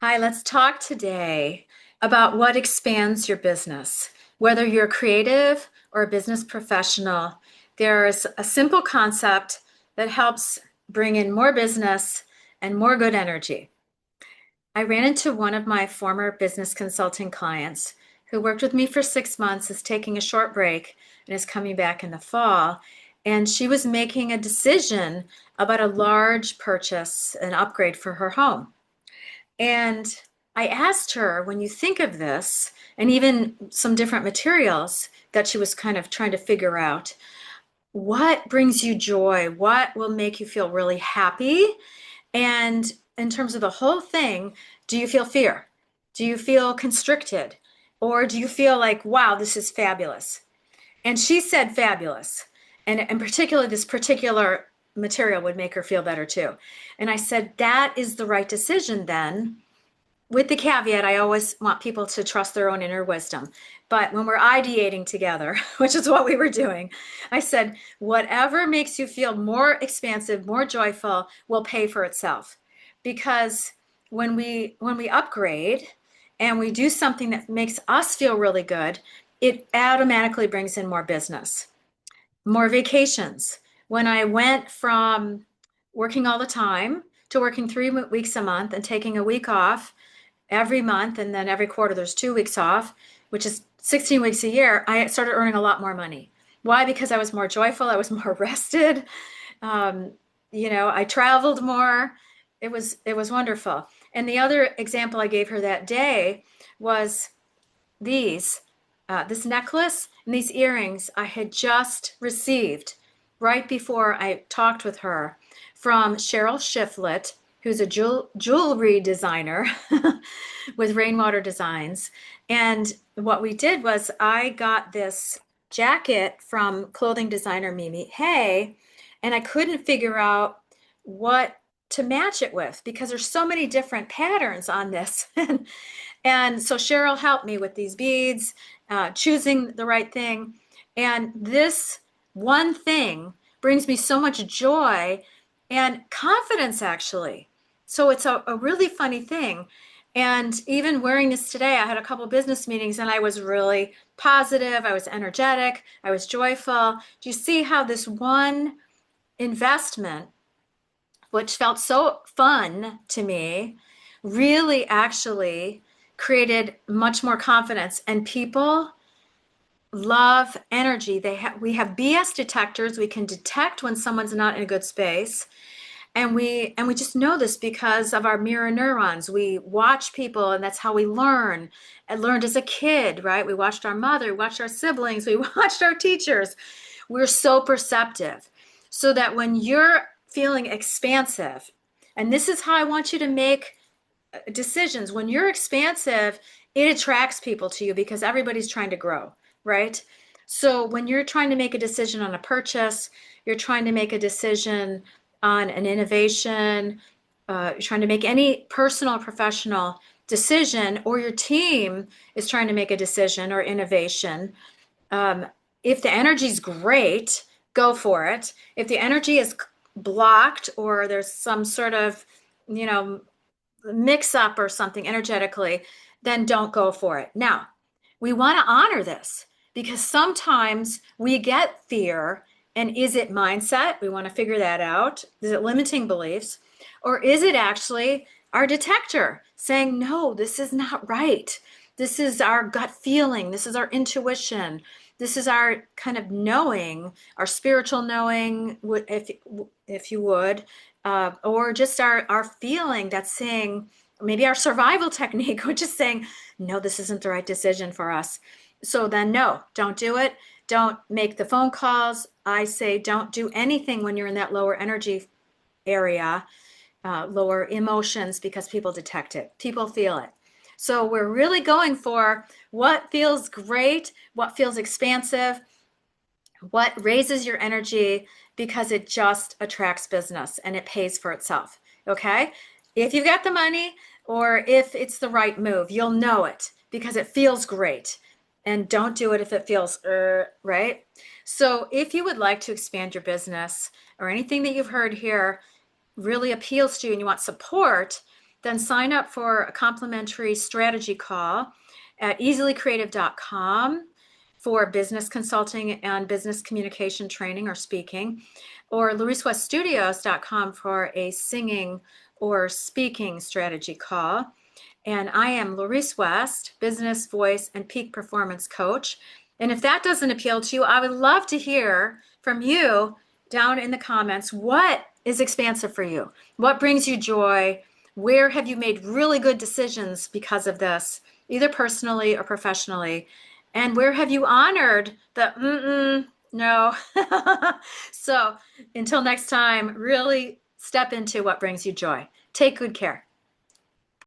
Hi, let's talk today about what expands your business. Whether you're creative or a business professional, there's a simple concept that helps bring in more business and more good energy. I ran into one of my former business consulting clients who worked with me for 6 months, is taking a short break, and is coming back in the fall. And she was making a decision about a large purchase, an upgrade for her home. And I asked her, when you think of this, and even some different materials that she was kind of trying to figure out, what brings you joy? What will make you feel really happy? And in terms of the whole thing, do you feel fear? Do you feel constricted? Or do you feel like, wow, this is fabulous? And she said fabulous. And in particular, this particular material would make her feel better too. And I said, that is the right decision then, with the caveat, I always want people to trust their own inner wisdom. But when we're ideating together, which is what we were doing, I said, whatever makes you feel more expansive, more joyful, will pay for itself. Because when we upgrade and we do something that makes us feel really good, it automatically brings in more business, more vacations. When I went from working all the time to working 3 weeks a month and taking a week off every month, and then every quarter there's 2 weeks off, which is 16 weeks a year, I started earning a lot more money. Why? Because I was more joyful, I was more rested. Um, I traveled more. It was wonderful. And the other example I gave her that day was these this necklace and these earrings I had just received right before I talked with her from Cheryl Shiflett, who's a jewelry designer with Rainwater Designs. And what we did was I got this jacket from clothing designer Mimi Hay, and I couldn't figure out what to match it with because there's so many different patterns on this. And so Cheryl helped me with these beads, choosing the right thing. And this one thing brings me so much joy and confidence, actually. So it's a really funny thing. And even wearing this today, I had a couple business meetings and I was really positive. I was energetic. I was joyful. Do you see how this one investment, which felt so fun to me, really actually created much more confidence? And people love energy. We have BS detectors. We can detect when someone's not in a good space. And we just know this because of our mirror neurons. We watch people, and that's how we learn. I learned as a kid, right? We watched our mother, we watched our siblings, we watched our teachers. We're so perceptive. So that when you're feeling expansive, and this is how I want you to make decisions. When you're expansive, it attracts people to you because everybody's trying to grow, right? So when you're trying to make a decision on a purchase, you're trying to make a decision on an innovation, you're trying to make any personal or professional decision, or your team is trying to make a decision or innovation, um, if the energy is great, go for it. If the energy is blocked or there's some sort of, you know, mix up or something energetically, then don't go for it. Now, we want to honor this because sometimes we get fear. And is it mindset? We want to figure that out. Is it limiting beliefs? Or is it actually our detector saying, no, this is not right? This is our gut feeling. This is our intuition. This is our kind of knowing, our spiritual knowing, if you would, or just our feeling that's saying, maybe our survival technique, which is saying, no, this isn't the right decision for us. So then, no, don't do it. Don't make the phone calls. I say, don't do anything when you're in that lower energy area, lower emotions, because people detect it, people feel it. So we're really going for what feels great, what feels expansive, what raises your energy, because it just attracts business and it pays for itself. Okay. If you've got the money or if it's the right move, you'll know it because it feels great. And don't do it if it feels right. So if you would like to expand your business or anything that you've heard here really appeals to you and you want support, then sign up for a complimentary strategy call at easilycreative.com for business consulting and business communication training or speaking, or lauriceweststudios.com for a singing or speaking strategy call. And I am Laurece West, business, voice, and peak performance coach. And if that doesn't appeal to you, I would love to hear from you down in the comments. What is expansive for you? What brings you joy? Where have you made really good decisions because of this, either personally or professionally? And where have you honored the no? So until next time, really step into what brings you joy. Take good care.